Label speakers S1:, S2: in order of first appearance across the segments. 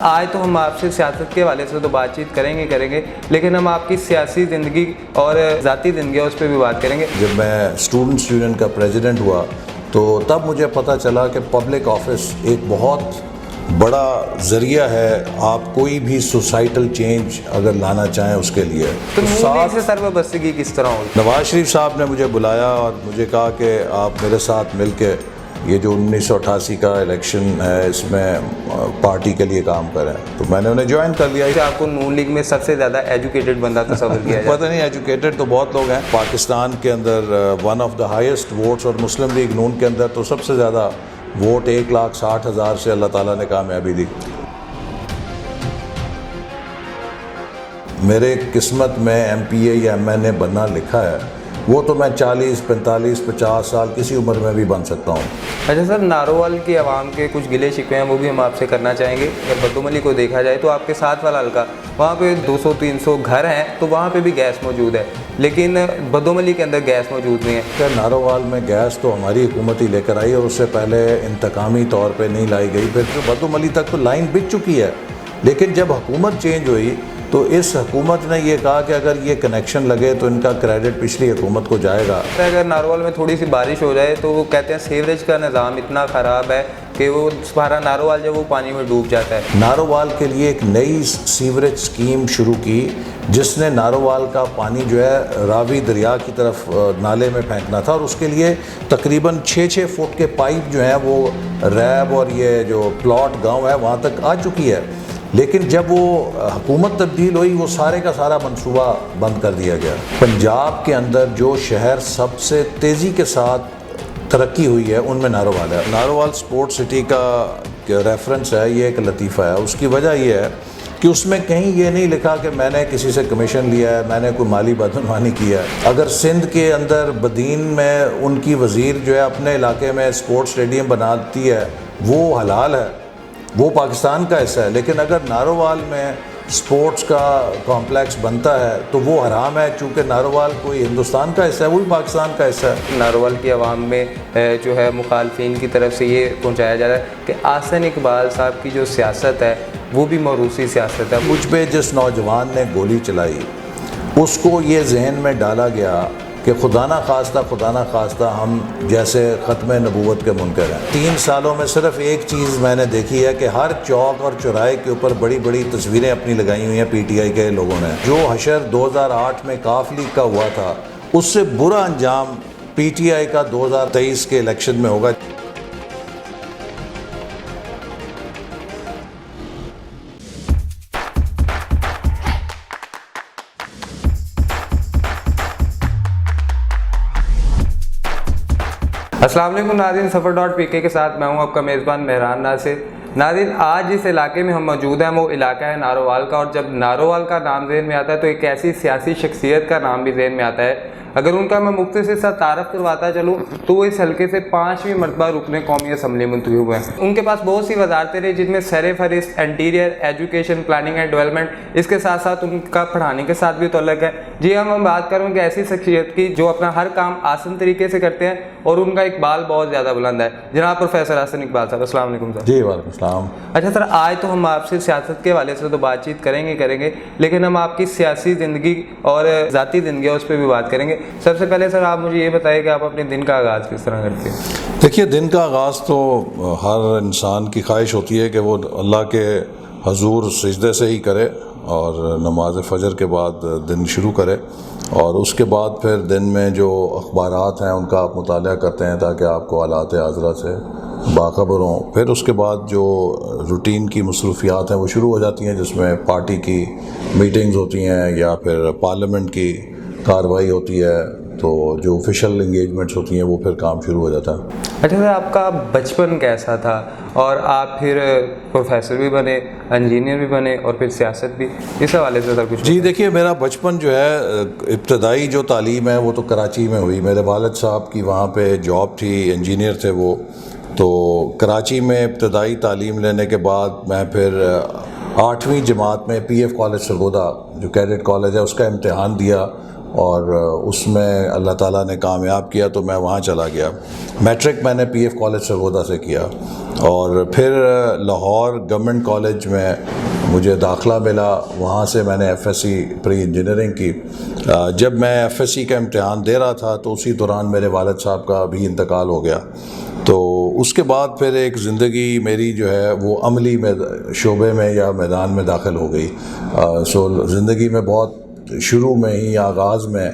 S1: آج تو ہم آپ سے سیاست کے حوالے سے تو بات چیت کریں گے لیکن ہم آپ کی سیاسی زندگی اور ذاتی زندگی اس پہ بھی بات کریں گے۔
S2: جب میں اسٹوڈنٹس یونین کا پریزیڈنٹ ہوا تو تب مجھے پتہ چلا کہ پبلک آفس ایک بہت بڑا ذریعہ ہے، آپ کوئی بھی سوسائٹل چینج اگر لانا چاہیں اس کے لیے۔
S1: تو نون لیگ سے سربستگی کس طرح ہوئی؟
S2: نواز شریف صاحب نے مجھے بلایا اور مجھے کہا کہ آپ میرے ساتھ مل کے یہ جو 1988 کا الیکشن ہے اس میں پارٹی کے لیے کام کریں، تو میں نے انہیں جوائن کر لیا۔
S1: آپ کو نون لیگ میں سب سے زیادہ ایجوکیٹڈ بندہ تصور کیا جائے؟
S2: پتہ نہیں، ایجوکیٹڈ تو بہت لوگ ہیں پاکستان کے اندر، one of the highest votes, اور مسلم لیگ نون کے اندر تو سب سے زیادہ ووٹ 1,60,000 سے اللہ تعالیٰ نے کامیابی دی۔ میرے قسمت میں ایم پی اے یا ایم این اے بننا لکھا ہے، وہ تو میں 40 45 50 سال کسی عمر میں بھی بن سکتا ہوں۔
S1: اچھا سر، نارووال کی عوام کے کچھ گلے شکوے ہیں، وہ بھی ہم آپ سے کرنا چاہیں گے۔ اگر بدوملی کو دیکھا جائے تو آپ کے ساتھ والا حلقہ، وہاں پہ 200-300 گھر ہیں تو وہاں پہ بھی گیس موجود ہے، لیکن بدوملی کے اندر گیس موجود نہیں ہے۔
S2: نارووال میں گیس تو ہماری حکومت ہی لے کر آئی، اور اس سے پہلے انتقامی طور پہ نہیں لائی گئی، پھر بدوملی تک تو لائن بچ چکی ہے، لیکن جب حکومت چینج ہوئی تو اس حکومت نے یہ کہا کہ اگر یہ کنیکشن لگے تو ان کا کریڈٹ پچھلی حکومت کو جائے گا۔
S1: اگر نارووال میں تھوڑی سی بارش ہو جائے تو وہ کہتے ہیں سیوریج کا نظام اتنا خراب ہے کہ وہ سارا نارووال جو وہ پانی میں ڈوب جاتا ہے۔
S2: نارووال کے لیے ایک نئی سیوریج سکیم شروع کی جس نے نارووال کا پانی جو ہے راوی دریا کی طرف نالے میں پھینکنا تھا، اور اس کے لیے تقریباً 6 فٹ کے پائپ جو ہیں وہ ریب اور یہ جو پلاٹ گاؤں ہے وہاں تک آ چکی ہے، لیکن جب وہ حکومت تبدیل ہوئی وہ سارے کا سارا منصوبہ بند کر دیا گیا۔ پنجاب کے اندر جو شہر سب سے تیزی کے ساتھ ترقی ہوئی ہے ان میں نارووال ہے۔ نارووال سپورٹ سٹی کا ریفرنس ہے، یہ ایک لطیفہ ہے، اس کی وجہ یہ ہے کہ اس میں کہیں یہ نہیں لکھا کہ میں نے کسی سے کمیشن لیا ہے، میں نے کوئی مالی بدعنوانی کیا ہے۔ اگر سندھ کے اندر بدین میں ان کی وزیر جو ہے اپنے علاقے میں سپورٹ سٹیڈیم بناتی ہے وہ حلال ہے، وہ پاکستان کا حصہ ہے، لیکن اگر نارووال میں سپورٹس کا کمپلیکس بنتا ہے تو وہ حرام ہے، چونکہ نارووال کوئی ہندوستان کا حصہ ہے، وہ بھی پاکستان کا حصہ ہے۔
S1: نارووال کی عوام میں جو ہے مخالفین کی طرف سے یہ پہنچایا جا رہا ہے کہ احسن اقبال صاحب کی جو سیاست ہے وہ بھی موروثی سیاست ہے۔
S2: مجھ پہ جس نوجوان نے گولی چلائی اس کو یہ ذہن میں ڈالا گیا کہ خدا نہ خواستہ ہم جیسے ختم نبوت کے منکر ہیں۔ 3 سالوں میں صرف ایک چیز میں نے دیکھی ہے کہ ہر چوک اور چوراہے کے اوپر بڑی بڑی تصویریں اپنی لگائی ہوئی ہیں پی ٹی آئی کے لوگوں نے۔ جو حشر 2008 میں کاف لیگ کا ہوا تھا اس سے برا انجام پی ٹی آئی کا 2023 کے الیکشن میں ہوگا۔
S1: السلام علیکم ناظرین، سفر.pk کے ساتھ میں ہوں آپ کا میزبان مہران ناصر۔ ناظرین، آج جس علاقے میں ہم موجود ہیں وہ علاقہ ہے نارووال کا، اور جب نارووال کا نام ذہن میں آتا ہے تو ایک ایسی سیاسی شخصیت کا نام بھی ذہن میں آتا ہے۔ اگر ان کا میں مختصر سا تعارف کرواتا چلوں تو وہ اس حلقے سے 5ویں مرتبہ رکن قومی اسمبلی منتخب ہوئے ہیں۔ ان کے پاس بہت سی وزارتیں رہی جن میں سر فہرست interior, education, planning and development, اس کے ساتھ ساتھ ان کا پڑھانے کے ساتھ بھی تعلق ہے۔ جی ہم بات کروں کہ ایسی شخصیت کی جو اپنا ہر کام آسان طریقے سے کرتے ہیں اور ان کا اقبال بہت زیادہ بلند ہے، جناب پروفیسر احسن اقبال صاحب۔ السلام علیکم سر۔
S2: جی وعلیکم السلام۔
S1: اچھا سر، آج تو ہم آپ سے سیاست کے حوالے سے تو بات چیت کریں گے لیکن ہم آپ کی سیاسی زندگی اور ذاتی زندگی اس پہ بھی بات کریں گے۔ سب سے پہلے سر آپ مجھے یہ بتائیے کہ آپ اپنے دن کا آغاز کس طرح کرتے ہیں؟
S2: دیکھیے، دن کا آغاز تو ہر انسان کی خواہش ہوتی ہے کہ وہ اللہ کے حضور سجدے سے ہی کرے اور نماز فجر کے بعد دن شروع کرے، اور اس کے بعد پھر دن میں جو اخبارات ہیں ان کا آپ مطالعہ کرتے ہیں تاکہ آپ کو حالات حاضرہ سے باخبر ہوں۔ پھر اس کے بعد جو روٹین کی مصروفیات ہیں وہ شروع ہو جاتی ہیں، جس میں پارٹی کی میٹنگز ہوتی ہیں یا پھر پارلیمنٹ کی کارروائی ہوتی ہے، تو جو آفیشیل انگیجمنٹس ہوتی ہیں وہ پھر کام شروع ہو جاتا ہے۔
S1: اچھا سر، آپ کا بچپن کیسا تھا اور آپ پھر پروفیسر بھی بنے، انجینئر بھی بنے اور پھر سیاست بھی، اس حوالے سے سر کچھ؟
S2: جی دیکھیے، میرا بچپن جو ہے ابتدائی جو تعلیم ہے وہ تو کراچی میں ہوئی۔ میرے والد صاحب کی وہاں پہ جاب تھی، انجینئر تھے وہ، تو کراچی میں ابتدائی تعلیم لینے کے بعد میں پھر 8ویں جماعت میں پی ایف کالج سرگودا جو کیڈٹ کالج ہے اس کا امتحان دیا، اور اس میں اللہ تعالیٰ نے کامیاب کیا تو میں وہاں چلا گیا. میٹرک میں نے پی ایف کالج سرگودا سے کیا, اور پھر لاہور گورنمنٹ کالج میں مجھے داخلہ ملا. وہاں سے میں نے F S C pre engineering کی. جب میں ایف ایس سی کا امتحان دے رہا تھا تو اسی دوران میرے والد صاحب کا بھی انتقال ہو گیا. تو اس کے بعد پھر ایک زندگی میری جو ہے وہ عملی میں شعبے میں یا میدان میں داخل ہو گئی. سو زندگی میں بہت شروع میں ہی آغاز میں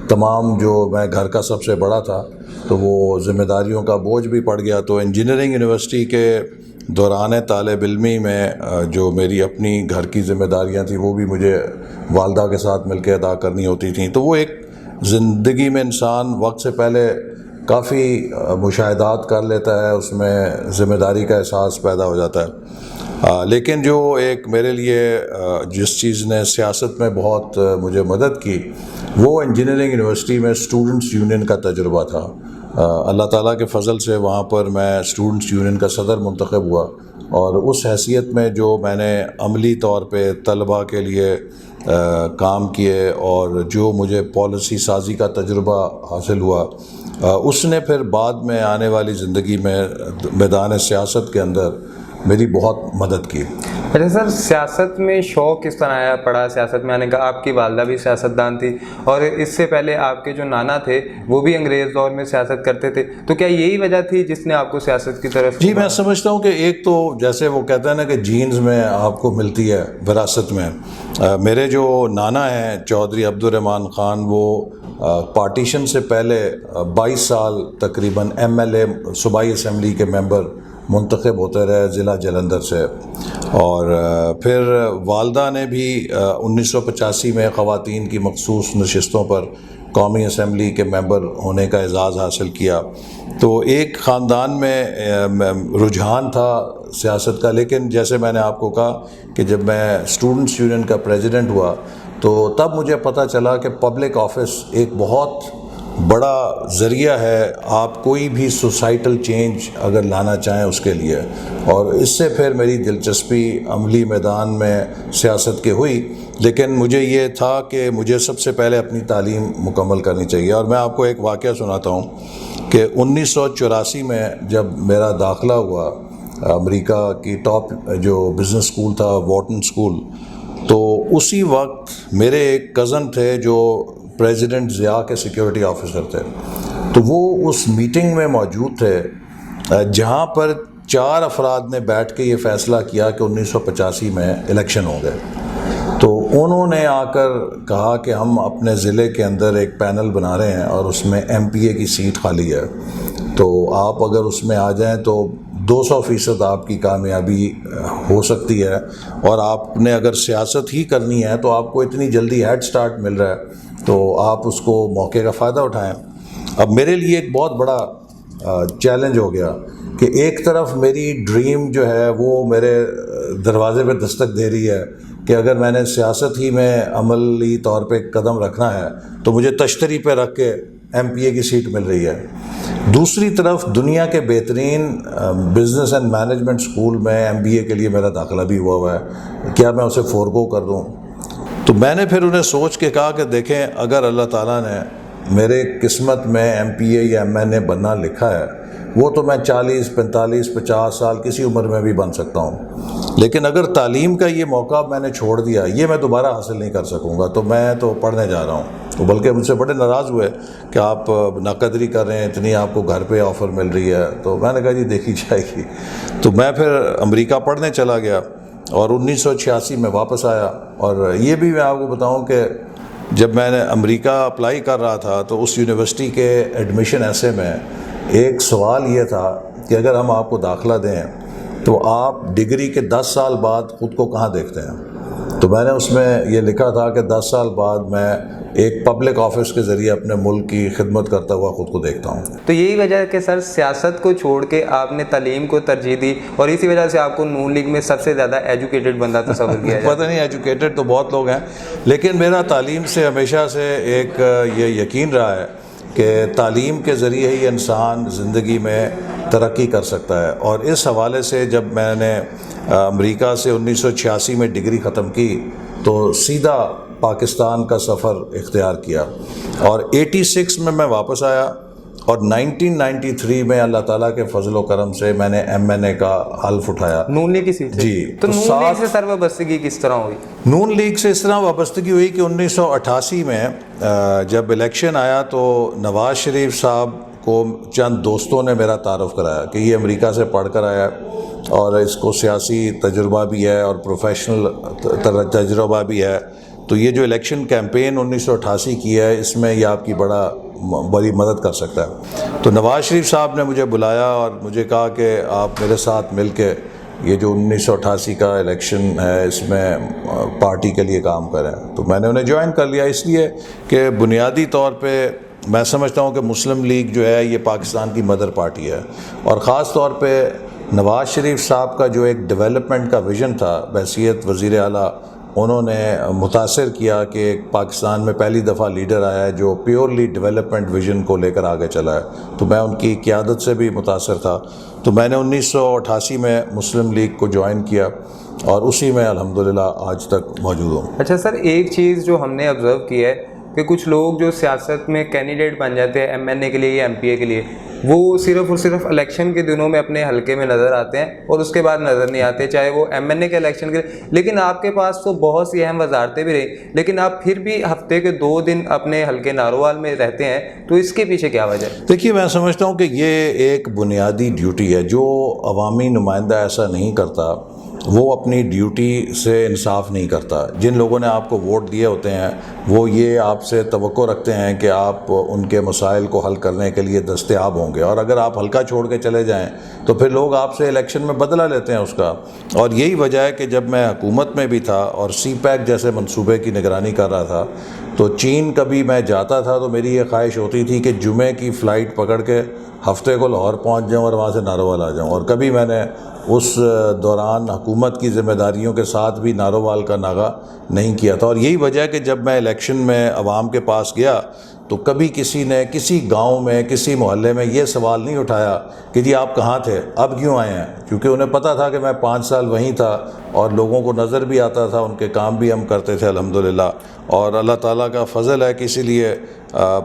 S2: تمام جو میں گھر کا سب سے بڑا تھا تو وہ ذمہ داریوں کا بوجھ بھی پڑ گیا. تو انجینئرنگ یونیورسٹی کے دوران طالب علمی میں جو میری اپنی گھر کی ذمہ داریاں تھیں وہ بھی مجھے والدہ کے ساتھ مل کے ادا کرنی ہوتی تھیں. تو وہ ایک زندگی میں انسان وقت سے پہلے کافی مشاہدات کر لیتا ہے, اس میں ذمہ داری کا احساس پیدا ہو جاتا ہے. لیکن جو ایک میرے لیے جس چیز نے سیاست میں بہت مجھے مدد کی وہ انجینئرنگ یونیورسٹی میں اسٹوڈنٹس یونین کا تجربہ تھا. اللہ تعالیٰ کے فضل سے وہاں پر میں اسٹوڈنٹس یونین کا صدر منتخب ہوا, اور اس حیثیت میں جو میں نے عملی طور پہ طلباء کے لیے کام کیے اور جو مجھے پالیسی سازی کا تجربہ حاصل ہوا, اس نے پھر بعد میں آنے والی زندگی میں میدان سیاست کے اندر میری بہت مدد کی.
S1: اچھا سر, سیاست میں شوق کس طرح آیا پڑا سیاست میں آنے کا؟ آپ کی والدہ بھی سیاستدان تھی اور اس سے پہلے آپ کے جو نانا تھے وہ بھی انگریز دور میں سیاست کرتے تھے, تو کیا یہی وجہ تھی جس نے آپ کو سیاست کی طرف؟
S2: جی میں سمجھتا ہوں کہ ایک تو جیسے وہ کہتے ہیں نا کہ جینز میں آپ کو ملتی ہے وراثت میں. میرے جو نانا ہیں چودھری عبد الرحمن خان, وہ پارٹیشن سے پہلے 22 سال تقریباً ایم ایل اے صوبائی اسمبلی کے ممبر منتخب ہوتے رہے ضلع جلندھر سے. اور پھر والدہ نے بھی 1985 میں خواتین کی مخصوص نشستوں پر قومی اسمبلی کے ممبر ہونے کا اعزاز حاصل کیا. تو ایک خاندان میں رجحان تھا سیاست کا. لیکن جیسے میں نے آپ کو کہا کہ جب میں اسٹوڈنٹس یونین کا پریزیڈنٹ ہوا تو تب مجھے پتہ چلا کہ پبلک آفس ایک بہت بڑا ذریعہ ہے آپ کوئی بھی سوسائٹل چینج اگر لانا چاہیں اس کے لیے. اور اس سے پھر میری دلچسپی عملی میدان میں سیاست کی ہوئی. لیکن مجھے یہ تھا کہ مجھے سب سے پہلے اپنی تعلیم مکمل کرنی چاہیے. اور میں آپ کو ایک واقعہ سناتا ہوں کہ 1984 میں جب میرا داخلہ ہوا امریکہ کی ٹاپ جو بزنس اسکول تھا وارٹن اسکول, تو اسی وقت میرے ایک کزن تھے جو پریزیڈنٹ ضیاء کے سیکیورٹی آفیسر تھے. تو وہ اس میٹنگ میں موجود تھے جہاں پر 4 افراد نے بیٹھ کے یہ فیصلہ کیا کہ 1985 میں الیکشن ہو گئے. تو انہوں نے آ کر کہا کہ ہم اپنے ضلع کے اندر ایک پینل بنا رہے ہیں اور اس میں ایم پی اے کی سیٹ خالی ہے, تو آپ اگر اس میں آ جائیں تو 200% آپ کی کامیابی ہو سکتی ہے, اور آپ نے اگر سیاست ہی کرنی ہے تو آپ کو اتنی جلدی ہیڈ سٹارٹ مل رہا ہے تو آپ اس کو موقع کا فائدہ اٹھائیں. اب میرے لیے ایک بہت بڑا چیلنج ہو گیا کہ ایک طرف میری ڈریم جو ہے وہ میرے دروازے پہ دستک دے رہی ہے کہ اگر میں نے سیاست ہی میں عملی طور پہ قدم رکھنا ہے تو مجھے تشتری پہ رکھ کے ایم پی اے کی سیٹ مل رہی ہے. دوسری طرف دنیا کے بہترین بزنس اینڈ مینجمنٹ اسکول میں ایم بی اے کے لیے میرا داخلہ بھی ہوا ہے, کیا میں اسے فورگو کر دوں؟ تو میں نے پھر انہیں سوچ کے کہا کہ دیکھیں اگر اللہ تعالیٰ نے میرے قسمت میں ایم پی اے یا ایم این اے بننا لکھا ہے وہ تو میں 40 45 50 سال کسی عمر میں بھی بن سکتا ہوں, لیکن اگر تعلیم کا یہ موقع میں نے چھوڑ دیا یہ میں دوبارہ حاصل نہیں کر سکوں گا. تو میں تو پڑھنے جا رہا ہوں. تو بلکہ مجھ سے بڑے ناراض ہوئے کہ آپ ناقدری کر رہے ہیں, اتنی آپ کو گھر پہ آفر مل رہی ہے. تو میں نے کہا جی دیکھی جائے گی. تو میں پھر امریکہ پڑھنے چلا گیا اور 1986 میں واپس آیا. اور یہ بھی میں آپ کو بتاؤں کہ جب میں نے امریکہ اپلائی کر رہا تھا تو اس یونیورسٹی کے ایڈمیشن ایسے میں ایک سوال یہ تھا کہ اگر ہم آپ کو داخلہ دیں تو آپ ڈگری کے 10 سال بعد خود کو کہاں دیکھتے ہیں؟ تو میں نے اس میں یہ لکھا تھا کہ 10 سال بعد میں ایک پبلک آفس کے ذریعے اپنے ملک کی خدمت کرتا ہوا خود کو دیکھتا ہوں.
S1: تو یہی وجہ ہے کہ سر سیاست کو چھوڑ کے آپ نے تعلیم کو ترجیح دی اور اسی وجہ سے آپ کو نون لیگ میں سب سے زیادہ ایجوکیٹڈ بندہ تصور کیا جاتا ہے.
S2: پتہ نہیں, ایجوکیٹڈ تو بہت لوگ ہیں, لیکن میرا تعلیم سے ہمیشہ سے ایک یہ یقین رہا ہے کہ تعلیم کے ذریعے ہی انسان زندگی میں ترقی کر سکتا ہے. اور اس حوالے سے جب میں نے امریکہ سے 1986 میں ڈگری ختم کی تو سیدھا پاکستان کا سفر اختیار کیا اور 86 میں واپس آیا اور 1993 میں اللہ تعالیٰ کے فضل و کرم سے میں نے MNA کا حلف اٹھایا
S1: نون لیگ کی سیٹ سے.
S2: جی.
S1: تو نون لیگ سے سر وابستگی کس طرح ہوئی؟
S2: نون لیگ سے اس طرح وابستگی ہوئی کہ 1988 میں جب الیکشن آیا تو نواز شریف صاحب کو چند دوستوں نے میرا تعارف کرایا کہ یہ امریکہ سے پڑھ کر آیا اور اس کو سیاسی تجربہ بھی ہے اور پروفیشنل تجربہ بھی ہے، تو یہ جو الیکشن کیمپین 1988 کی ہے اس میں یہ آپ کی بڑی مدد کر سکتا ہے. تو نواز شریف صاحب نے مجھے بلایا اور مجھے کہا کہ آپ میرے ساتھ مل کے یہ جو 1988 کا الیکشن ہے اس میں پارٹی کے لیے کام کریں. تو میں نے انہیں جوائن کر لیا اس لیے کہ بنیادی طور پہ میں سمجھتا ہوں کہ مسلم لیگ جو ہے یہ پاکستان کی مدر پارٹی ہے، اور خاص طور پہ نواز شریف صاحب کا جو ایک ڈیولپمنٹ کا ویژن تھا بحیثیت وزیر اعلیٰ، انہوں نے متاثر کیا کہ پاکستان میں پہلی دفعہ لیڈر آیا ہے جو پیورلی ڈیولپمنٹ ویژن کو لے کر آگے چلا ہے. تو میں ان کی قیادت سے بھی متاثر تھا. تو میں نے 1988 میں مسلم لیگ کو جوائن کیا اور اسی میں الحمدللہ آج تک موجود ہوں.
S1: اچھا سر، ایک چیز جو ہم نے آبزرو کی ہے کہ کچھ لوگ جو سیاست میں کینڈیڈیٹ بن جاتے ہیں MNA کے لیے یا MP کے لیے، وہ صرف اور صرف الیکشن کے دنوں میں اپنے حلقے میں نظر آتے ہیں اور اس کے بعد نظر نہیں آتے، چاہے وہ MNA کے الیکشن کے. لیکن آپ کے پاس تو بہت سی اہم وزارتیں بھی رہی، لیکن آپ پھر بھی ہفتے کے 2 دن اپنے حلقے نارووال میں رہتے ہیں، تو اس کے پیچھے کیا وجہ ہے؟
S2: دیکھیے، میں سمجھتا ہوں کہ یہ ایک بنیادی ڈیوٹی ہے. جو عوامی نمائندہ ایسا نہیں کرتا وہ اپنی ڈیوٹی سے انصاف نہیں کرتا. جن لوگوں نے آپ کو ووٹ دیے ہوتے ہیں وہ یہ آپ سے توقع رکھتے ہیں کہ آپ ان کے مسائل کو حل کرنے کے لیے دستیاب ہوں گے، اور اگر آپ حلقہ چھوڑ کے چلے جائیں تو پھر لوگ آپ سے الیکشن میں بدلہ لیتے ہیں اس کا. اور یہی وجہ ہے کہ جب میں حکومت میں بھی تھا اور CPAC جیسے منصوبے کی نگرانی کر رہا تھا تو چین کبھی میں جاتا تھا تو میری یہ خواہش ہوتی تھی کہ جمعے کی فلائٹ پکڑ کے ہفتے کو لاہور پہنچ جاؤں اور وہاں سے نارووال آ جاؤں. اور کبھی میں نے اس دوران حکومت کی ذمہ داریوں کے ساتھ بھی نارووال کا ناغہ نہیں کیا تھا. اور یہی وجہ ہے کہ جب میں الیکشن میں عوام کے پاس گیا تو کبھی کسی نے کسی گاؤں میں کسی محلے میں یہ سوال نہیں اٹھایا کہ جی آپ کہاں تھے، اب کیوں آئے ہیں، کیونکہ انہیں پتہ تھا کہ میں 5 سال وہیں تھا اور لوگوں کو نظر بھی آتا تھا، ان کے کام بھی ہم کرتے تھے الحمدللہ. اور اللہ تعالیٰ کا فضل ہے کہ اسی لیے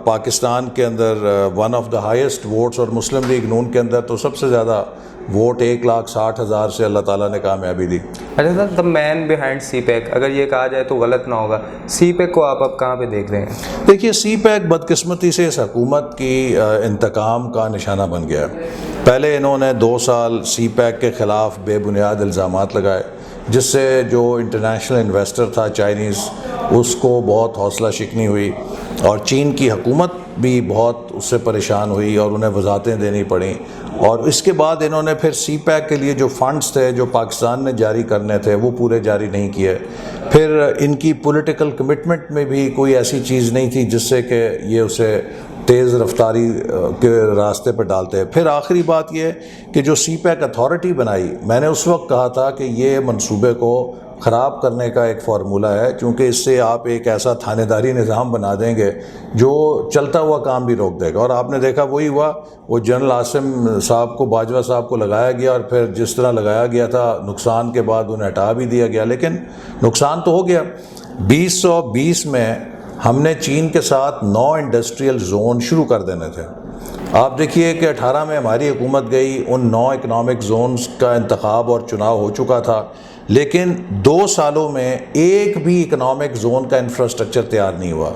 S2: پاکستان کے اندر one of the highest votes, اور مسلم لیگ نون کے اندر تو سب سے زیادہ ووٹ 1,60,000 سے اللہ تعالیٰ نے کامیابی دی.
S1: اچھا سر، دا مین بیہائنڈ CPAC، اگر یہ کہا جائے تو غلط نہ ہوگا، CPAC کو آپ اب کہاں پہ دیکھ رہے ہیں؟
S2: دیکھیے، CPAC بدقسمتی سے اس حکومت کی انتقام کا نشانہ بن گیا ہے. پہلے انہوں نے 2 سال CPAC کے خلاف بے بنیاد الزامات لگائے، جس سے جو انٹرنیشنل انویسٹر تھا چائنیز، اس کو بہت حوصلہ شکنی ہوئی اور چین کی حکومت بھی بہت اس سے پریشان ہوئی اور انہیں وضاحتیں دینی پڑیں. اور اس کے بعد انہوں نے پھر CPAC کے لیے جو فنڈز تھے جو پاکستان نے جاری کرنے تھے وہ پورے جاری نہیں کیے. پھر ان کی پولیٹیکل کمٹمنٹ میں بھی کوئی ایسی چیز نہیں تھی جس سے کہ یہ اسے تیز رفتاری کے راستے پر ڈالتے. پھر آخری بات یہ کہ جو CPAC اتھارٹی بنائی، میں نے اس وقت کہا تھا کہ یہ منصوبے کو خراب کرنے کا ایک فارمولہ ہے، کیونکہ اس سے آپ ایک ایسا تھانے داری نظام بنا دیں گے جو چلتا ہوا کام بھی روک دے گا. اور آپ نے دیکھا وہی ہوا، وہ جنرل عاصم صاحب کو، باجوہ صاحب کو لگایا گیا اور پھر جس طرح لگایا گیا تھا نقصان کے بعد انہیں ہٹا بھی دیا گیا. لیکن نقصان تو ہو گیا. 2020 میں ہم نے چین کے ساتھ 9 انڈسٹریل زون شروع کر دینے تھے. آپ دیکھیے کہ 18 میں ہماری حکومت گئی، ان 9 اکنامک زونز کا انتخاب اور چناؤ ہو چکا تھا، لیکن 2 سالوں میں ایک بھی اکنامک زون کا انفراسٹرکچر تیار نہیں ہوا.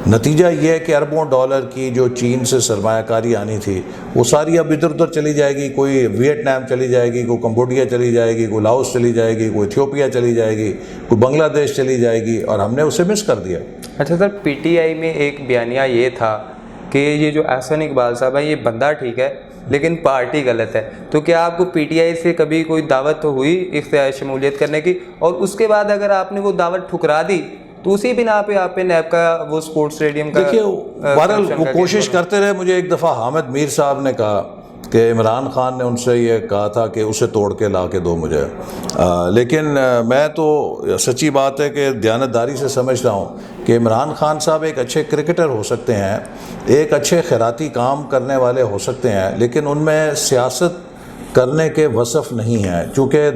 S2: نتیجہ یہ ہے کہ اربوں ڈالر کی جو چین سے سرمایہ کاری آنی تھی وہ ساری اب ادھر ادھر چلی جائے گی. کوئی ویتنام چلی جائے گی، کوئی کمبوڈیا چلی جائے گی، کوئی لاؤس چلی جائے گی، کوئی ایتھیوپیا چلی جائے گی، کوئی بنگلہ دیش چلی جائے گی، اور ہم نے اسے مس کر دیا.
S1: اچھا سر، PTI میں ایک بیانیہ یہ تھا کہ یہ جو احسن اقبال صاحب ہے یہ بندہ ٹھیک ہے لیکن پارٹی غلط ہے. تو کیا آپ کو PTI سے کبھی کوئی دعوت ہوئی شمولیت کرنے کی، اور اس کے بعد اگر آپ نے وہ دعوت ٹھکرا دی تو اسی بنا پہ آپ نیب کا وہ اسپورٹس اسٹیڈیم کا؟
S2: دیکھیے، بہرحال وہ کوشش کرتے رہے. مجھے ایک دفعہ حامد میر صاحب نے کہا کہ عمران خان نے ان سے یہ کہا تھا کہ اسے توڑ کے لا کے دو مجھے، لیکن میں تو سچی بات ہے کہ دیانتداری سے سمجھتا ہوں کہ عمران خان صاحب ایک اچھے کرکٹر ہو سکتے ہیں، ایک اچھے خیراتی کام کرنے والے ہو سکتے ہیں، لیکن ان میں سیاست کرنے کے وصف نہیں ہیں. چونکہ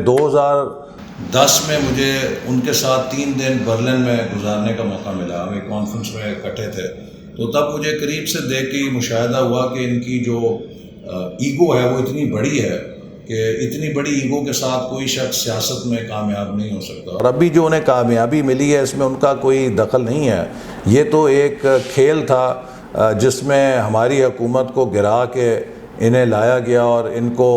S2: 10 میں مجھے ان کے ساتھ 3 دن برلن میں گزارنے کا موقع ملا. ہم ایک کانفرنس میں اکٹھے تھے, تو تب مجھے قریب سے دیکھ کے یہ مشاہدہ ہوا کہ ان کی جو ایگو ہے وہ اتنی بڑی ہے کہ اتنی بڑی ایگو کے ساتھ کوئی شخص سیاست میں کامیاب نہیں ہو سکتا. اور ابھی جو انہیں کامیابی ملی ہے اس میں ان کا کوئی دخل نہیں ہے. یہ تو ایک کھیل تھا جس میں ہماری حکومت کو گرا کے انہیں لایا گیا اور ان کو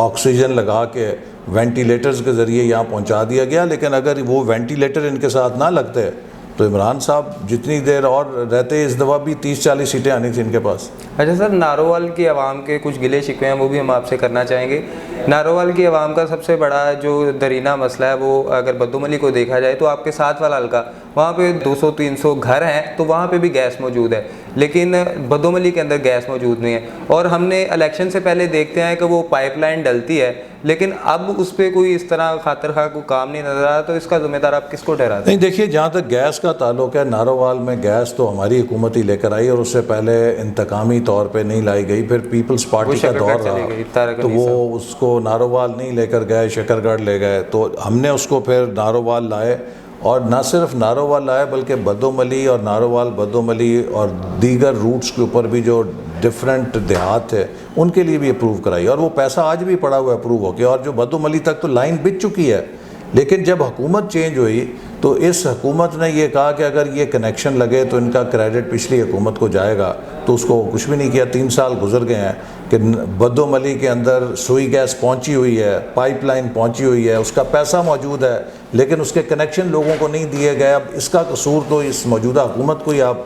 S2: آکسیجن لگا کے وینٹیلیٹرز کے ذریعے یہاں پہنچا دیا گیا. لیکن اگر وہ وینٹیلیٹر ان کے ساتھ نہ لگتے تو عمران صاحب جتنی دیر اور رہتے اس دفعہ بھی 30-40 سیٹیں آنی تھیں ان کے پاس.
S1: اچھا سر, نارووال کی عوام کے کچھ گلے شکوے ہیں وہ بھی ہم آپ سے کرنا چاہیں گے. نارووال کی عوام کا سب سے بڑا جو درینہ مسئلہ ہے وہ اگر بدوملی کو دیکھا جائے تو آپ کے ساتھ والا حلقہ, وہاں پہ 200-300 گھر ہیں تو وہاں پہ بھی گیس موجود ہے, لیکن بدوملی کے اندر گیس موجود نہیں ہے. اور ہم نے الیکشن سے پہلے دیکھتے ہیں کہ وہ پائپ لائن ڈلتی ہے, لیکن اب اس پہ کوئی اس طرح خاطر خواہ کوئی کام نہیں نظر آ رہا, تو اس کا ذمہ دار آپ کس کو ٹھہراتے ہیں؟
S2: نہیں دیکھیے, جہاں تک گیس کا تعلق ہے, نارووال میں گیس تو ہماری حکومت ہی لے کر آئی, اور اس سے پہلے انتقامی طور پہ نہیں لائی گئی. پھر پیپلز پارٹی کا دور رہا تو وہ اس کو نارووال نہیں لے کر گئے, شکر گڑھ لے گئے, تو ہم نے اس کو پھر نارووال لائے. اور نہ صرف نارووال لائے بلکہ بدوملی اور نارووال بدوملی اور دیگر روٹس کے اوپر بھی جو ڈفرینٹ دیہات تھے ان کے لیے بھی اپروو کرائی, اور وہ پیسہ آج بھی پڑا ہوا ہے اپروو ہو کے. اور جو بدوملی تک تو لائن بچ چکی ہے, لیکن جب حکومت چینج ہوئی تو اس حکومت نے یہ کہا کہ اگر یہ کنیکشن لگے تو ان کا کریڈٹ پچھلی حکومت کو جائے گا, تو اس کو کچھ بھی نہیں کیا. 3 سال گزر گئے ہیں کہ بدوملی کے اندر سوئی گیس پہنچی ہوئی ہے, پائپ لائن پہنچی ہوئی ہے, اس کا پیسہ موجود ہے, لیکن اس کے کنیکشن لوگوں کو نہیں دیے گئے. اب اس کا قصور تو اس موجودہ حکومت کو ہی آپ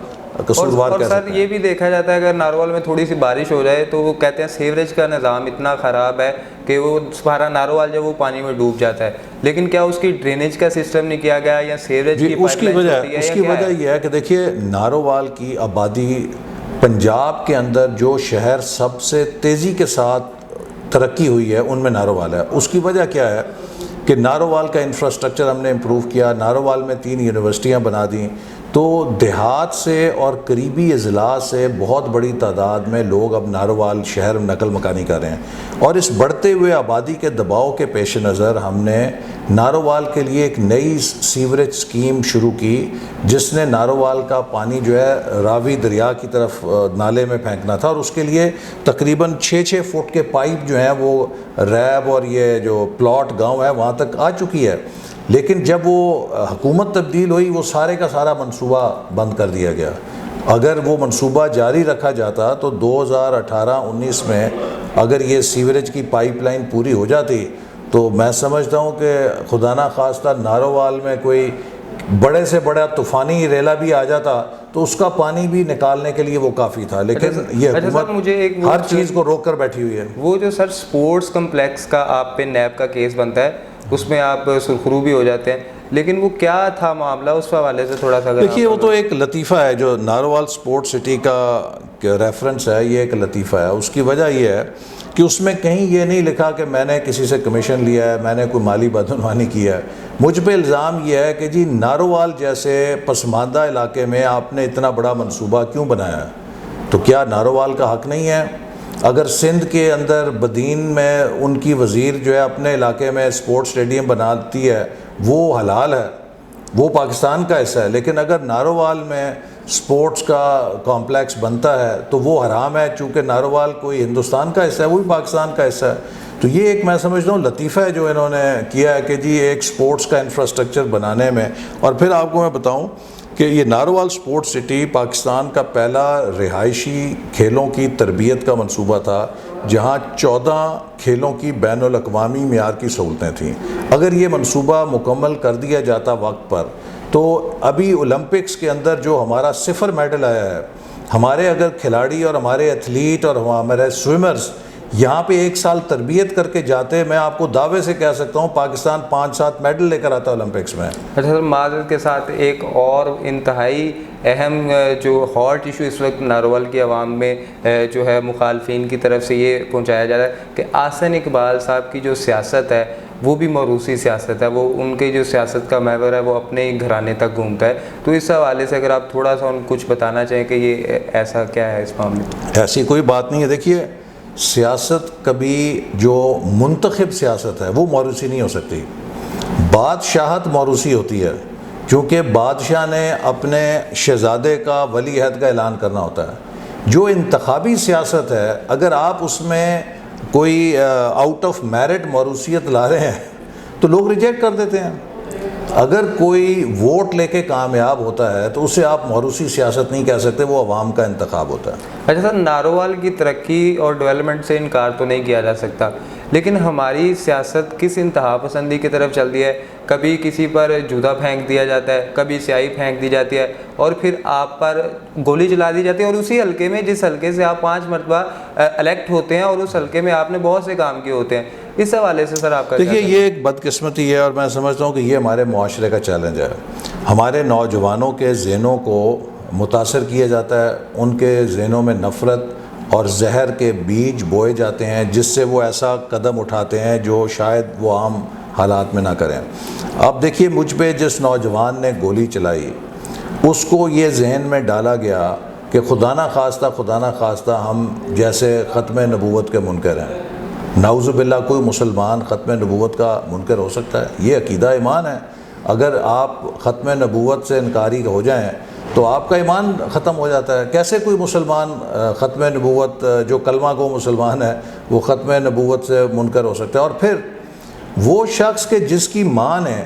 S2: قصوروار کہہ سکتے ہیں.
S1: اور سر یہ بھی دیکھا جاتا ہے اگر نارووال میں تھوڑی سی بارش ہو جائے تو وہ کہتے ہیں سیوریج کا نظام اتنا خراب ہے کہ وہ سارا نارووال جب وہ پانی میں ڈوب جاتا ہے. لیکن کیا اس کی ڈرینیج کا سسٹم نہیں کیا گیا, یا سیوریج کی
S2: اس کی وجہ یہ ہے کہ دیکھیے, نارووال کی آبادی پنجاب کے اندر جو شہر سب سے تیزی کے ساتھ ترقی ہوئی ہے ان میں نارووال ہے. اس کی وجہ کیا ہے کہ نارووال کا انفراسٹرکچر ہم نے امپروو کیا, نارووال میں 3 یونیورسٹیاں بنا دیں, تو دیہات سے اور قریبی اضلاع سے بہت بڑی تعداد میں لوگ اب نارووال شہر میں نقل مکانی کر رہے ہیں. اور اس بڑھتے ہوئے آبادی کے دباؤ کے پیش نظر ہم نے نارووال کے لیے ایک نئی سیوریج سکیم شروع کی, جس نے نارووال کا پانی جو ہے راوی دریا کی طرف نالے میں پھینکنا تھا, اور اس کے لیے تقریباً 6-6 فٹ کے پائپ جو ہیں وہ ریب اور یہ جو پلاٹ گاؤں ہے وہاں تک آ چکی ہے. لیکن جب وہ حکومت تبدیل ہوئی وہ سارے کا سارا منصوبہ بند کر دیا گیا. اگر وہ منصوبہ جاری رکھا جاتا تو 2018-19 میں اگر یہ سیوریج کی پائپ لائن پوری ہو جاتی تو میں سمجھتا ہوں کہ خدا نہ خواستہ نارووال میں کوئی بڑے سے بڑا طوفانی ریلا بھی آ جاتا تو اس کا پانی بھی نکالنے کے لیے وہ کافی تھا. لیکن یہ حکومت ہر چیز کو روک کر بیٹھی ہوئی ہے.
S1: وہ جو سر سپورٹس کمپلیکس کا آپ پہ نیب کا کیس بنتا ہے, اس میں آپ سرخرو بھی ہو جاتے ہیں, لیکن وہ کیا تھا معاملہ, اس حوالے سے تھوڑا سا
S2: دیکھیے. وہ تو ایک لطیفہ ہے جو نارووال سپورٹ سٹی کا ریفرنس ہے, یہ ایک لطیفہ ہے. اس کی وجہ یہ ہے کہ اس میں کہیں یہ نہیں لکھا کہ میں نے کسی سے کمیشن لیا ہے, میں نے کوئی مالی بدعنوانی کیا ہے. مجھ پہ الزام یہ ہے کہ جی نارووال جیسے پسماندہ علاقے میں آپ نے اتنا بڑا منصوبہ کیوں بنایا ہے؟ تو کیا نارووال کا حق نہیں ہے؟ اگر سندھ کے اندر بدین میں ان کی وزیر جو ہے اپنے علاقے میں سپورٹ سٹیڈیم بناتی ہے وہ حلال ہے, وہ پاکستان کا حصہ ہے. لیکن اگر نارووال میں سپورٹس کا کمپلیکس بنتا ہے تو وہ حرام ہے, چونکہ نارووال کوئی ہندوستان کا حصہ ہے, وہ بھی پاکستان کا حصہ ہے. تو یہ ایک میں سمجھتا ہوں لطیفہ ہے جو انہوں نے کیا ہے کہ جی ایک سپورٹس کا انفراسٹرکچر بنانے میں. اور پھر آپ کو میں بتاؤں کہ یہ نارووال سپورٹ سٹی پاکستان کا پہلا رہائشی کھیلوں کی تربیت کا منصوبہ تھا, جہاں 14 کھیلوں کی بین الاقوامی معیار کی سہولتیں تھیں. اگر یہ منصوبہ مکمل کر دیا جاتا وقت پر تو ابھی اولمپکس کے اندر جو ہمارا 0 میڈل آیا ہے, ہمارے اگر کھلاڑی اور ہمارے ایتھلیٹ اور ہمارے سوئمرز یہاں پہ 1 سال تربیت کر کے جاتے, میں آپ کو دعوے سے کہہ سکتا ہوں پاکستان 5-7 میڈل لے کر آتا اولمپکس میں.
S1: اچھا سر, معذرت کے ساتھ ایک اور انتہائی اہم جو ہاٹ ایشو اس وقت نارووال کی عوام میں جو ہے مخالفین کی طرف سے یہ پہنچایا جا رہا ہے کہ آحسن اقبال صاحب کی جو سیاست ہے وہ بھی موروثی سیاست ہے, وہ ان کی جو سیاست کا محور ہے وہ اپنے ہی گھرانے تک گھومتا ہے. تو اس حوالے سے اگر آپ تھوڑا سا ان کچھ بتانا چاہیں کہ یہ ایسا کیا ہے اس معاملے میں.
S2: ایسی کوئی بات نہیں ہے. دیکھیے سیاست کبھی جو منتخب سیاست ہے وہ موروثی نہیں ہو سکتی. بادشاہت موروثی ہوتی ہے، چونکہ بادشاہ نے اپنے شہزادے کا ولی عہد کا اعلان کرنا ہوتا ہے۔ جو انتخابی سیاست ہے، اگر آپ اس میں کوئی آؤٹ آف میرٹ موروثیت لا رہے ہیں تو لوگ ریجیکٹ کر دیتے ہیں۔ اگر کوئی ووٹ لے کے کامیاب ہوتا ہے تو اسے آپ موروثی سیاست نہیں کہہ سکتے، وہ عوام کا انتخاب ہوتا ہے۔
S1: اچھا سر، نارووال کی ترقی اور ڈیولپمنٹ سے انکار تو نہیں کیا جا سکتا، لیکن ہماری سیاست کس انتہا پسندی کی طرف چلتی ہے؟ کبھی کسی پر جوتا پھینک دیا جاتا ہے، کبھی سیاہی پھینک دی جاتی ہے، اور پھر آپ پر گولی چلا دی جاتی ہے، اور اسی حلقے میں جس حلقے سے آپ 5 مرتبہ الیکٹ ہوتے ہیں اور اس حلقے میں آپ نے بہت سے کام کیے ہوتے ہیں، اس حوالے سے سر آپ کا
S2: دیکھیے یہ ایک بدقسمتی ہے، اور میں سمجھتا ہوں کہ یہ ہمارے معاشرے کا چیلنج ہے۔ ہمارے نوجوانوں کے ذہنوں کو متاثر کیا جاتا ہے، ان کے ذہنوں میں نفرت اور زہر کے بیج بوئے جاتے ہیں، جس سے وہ ایسا قدم اٹھاتے ہیں جو شاید وہ عام حالات میں نہ کریں۔ اب دیکھیے مجھ پہ جس نوجوان نے گولی چلائی، اس کو یہ ذہن میں ڈالا گیا کہ خدا نہ خواستہ ہم جیسے ختم نبوت کے منکر ہیں۔ نعوذ باللہ کوئی مسلمان ختم نبوت کا منکر ہو سکتا ہے؟ یہ عقیدہ ایمان ہے۔ اگر آپ ختم نبوت سے انکاری ہو جائیں تو آپ کا ایمان ختم ہو جاتا ہے۔ کیسے کوئی مسلمان ختم نبوت، جو کلمہ گو مسلمان ہے، وہ ختم نبوت سے منکر ہو سکتا ہے؟ اور پھر وہ شخص کہ جس کی ماں نے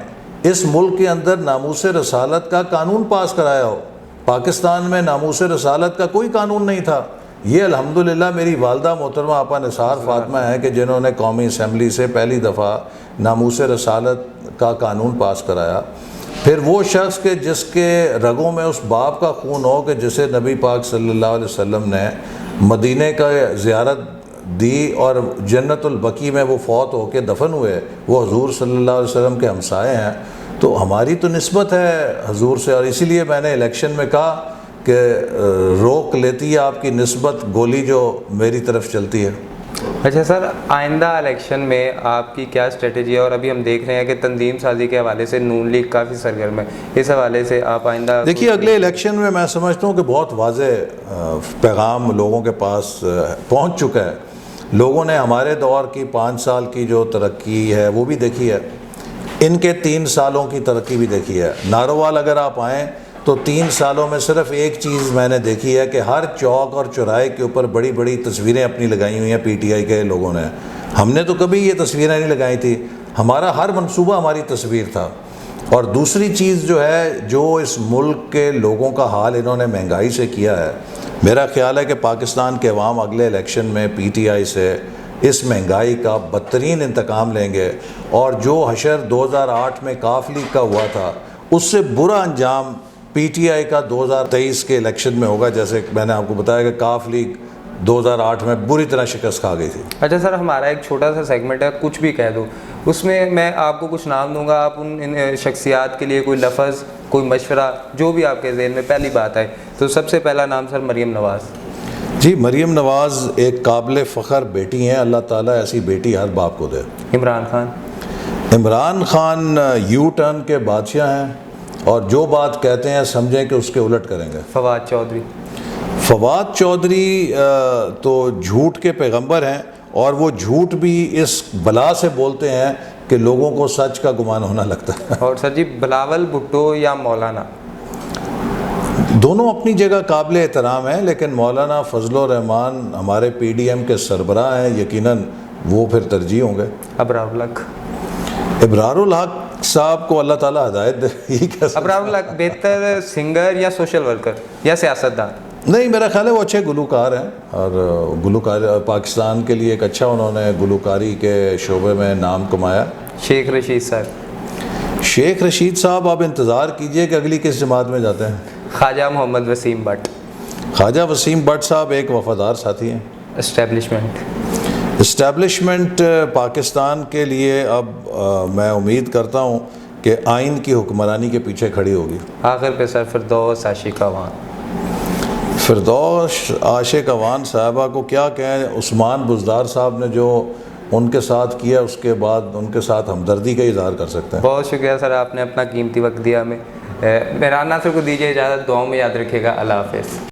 S2: اس ملک کے اندر ناموس رسالت کا قانون پاس کرایا ہو، پاکستان میں ناموس رسالت کا کوئی قانون نہیں تھا۔ یہ الحمدللہ میری والدہ محترمہ آپا نثار فاطمہ ہیں کہ جنہوں نے قومی اسمبلی سے پہلی دفعہ ناموس رسالت کا قانون پاس کرایا۔ پھر وہ شخص کہ جس کے رگوں میں اس باپ کا خون ہو کہ جسے نبی پاک صلی اللہ علیہ وسلم نے مدینہ کا زیارت دی اور جنت البقیع میں وہ فوت ہو کے دفن ہوئے، وہ حضور صلی اللہ علیہ وسلم کے ہمسائے ہیں، تو ہماری تو نسبت ہے حضور سے۔ اور اسی لیے میں نے الیکشن میں کہا کہ روک لیتی ہے آپ کی نسبت گولی جو میری طرف چلتی ہے۔
S1: اچھا سر، آئندہ الیکشن میں آپ کی کیا اسٹریٹجی ہے؟ اور ابھی ہم دیکھ رہے ہیں کہ تنظیم سازی کے حوالے سے نون لیگ کافی سرگرم ہے، اس حوالے سے آپ آئندہ
S2: دیکھیے اگلے الیکشن میں سمجھتا ہوں کہ بہت واضح پیغام لوگوں کے پاس پہنچ چکا ہے۔ لوگوں نے ہمارے دور کی 5 سال کی جو ترقی ہے وہ بھی دیکھی ہے، ان کے 3 سالوں کی ترقی بھی دیکھی ہے۔ نارووال اگر آپ آئیں تو 3 سالوں میں صرف ایک چیز میں نے دیکھی ہے کہ ہر چوک اور چوراہے کے اوپر بڑی بڑی تصویریں اپنی لگائی ہوئی ہیں پی ٹی آئی کے لوگوں نے۔ ہم نے تو کبھی یہ تصویریں نہیں لگائی تھی، ہمارا ہر منصوبہ ہماری تصویر تھا۔ اور دوسری چیز جو ہے، جو اس ملک کے لوگوں کا حال انہوں نے مہنگائی سے کیا ہے، میرا خیال ہے کہ پاکستان کے عوام اگلے الیکشن میں پی ٹی آئی سے اس مہنگائی کا بدترین انتقام لیں گے، اور جو حشر 2008 میں کاف لیگ کا ہوا تھا اس سے برا انجام پی ٹی آئی کا 2023 کے الیکشن میں ہوگا، جیسے میں نے آپ کو بتایا کہ کاف لیگ 2008 میں بری طرح شکست کھا گئی تھی۔
S1: اچھا سر، ہمارا ایک چھوٹا سا سیگمنٹ ہے، کچھ بھی کہہ دو، اس میں میں آپ کو کچھ نام دوں گا، آپ ان شخصیات کے لیے کوئی لفظ، کوئی مشورہ، جو بھی آپ کے ذہن میں پہلی بات آئے۔ تو سب سے پہلا نام سر مریم نواز۔
S2: جی، مریم نواز ایک قابل فخر بیٹی ہیں، اللہ تعالیٰ ایسی بیٹی ہر باپ کو دے۔ عمران خان یو ٹرن کے بادشاہ ہیں، اور جو بات کہتے ہیں سمجھیں کہ اس کے الٹ کریں گے۔ فواد چودھری تو جھوٹ کے پیغمبر ہیں، اور وہ جھوٹ بھی اس بلا سے بولتے ہیں کہ لوگوں کو سچ کا گمان ہونا لگتا ہے۔
S1: اور سر جی، بلاول بھٹو یا مولانا؟
S2: دونوں اپنی جگہ قابل احترام ہیں، لیکن مولانا فضل الرحمان ہمارے پی ڈی ایم کے سربراہ ہیں، یقیناً وہ پھر ترجیح ہوں گے۔ ابرار الحق صاحب کو اللہ تعالیٰ ہدایت دے۔
S1: ابرار الحق بہتر سنگر یا سوشل ورکر یا سیاستدان؟
S2: نہیں، میرا خیال ہے وہ اچھے گلوکار ہیں، اور گلوکار پاکستان کے لیے ایک اچھا انہوں نے گلوکاری کے شعبے میں نام کمایا۔
S1: شیخ
S2: رشید صاحب آپ انتظار کیجئے کہ اگلی کس جماعت میں جاتے ہیں۔
S1: خواجہ محمد وسیم بٹ۔
S2: خواجہ وسیم بٹ صاحب ایک وفادار ساتھی ہیں۔ اسٹیبلشمنٹ پاکستان کے لیے اب میں امید کرتا ہوں کہ آئین کی حکمرانی کے پیچھے کھڑی ہوگی۔
S1: آخر پہ سر فردوس عاشق اوان۔
S2: فردوس عاشق اوان صاحبہ کو کیا کہیں، عثمان بزدار صاحب نے جو ان کے ساتھ کیا، اس کے بعد ان کے ساتھ ہمدردی کا اظہار کر سکتے ہیں۔
S1: بہت شکریہ سر، آپ نے اپنا قیمتی وقت دیا ہمیں۔ مہران ناصر کو دیجیے اجازت، دعاؤں میں یاد رکھیے گا۔ اللہ حافظ۔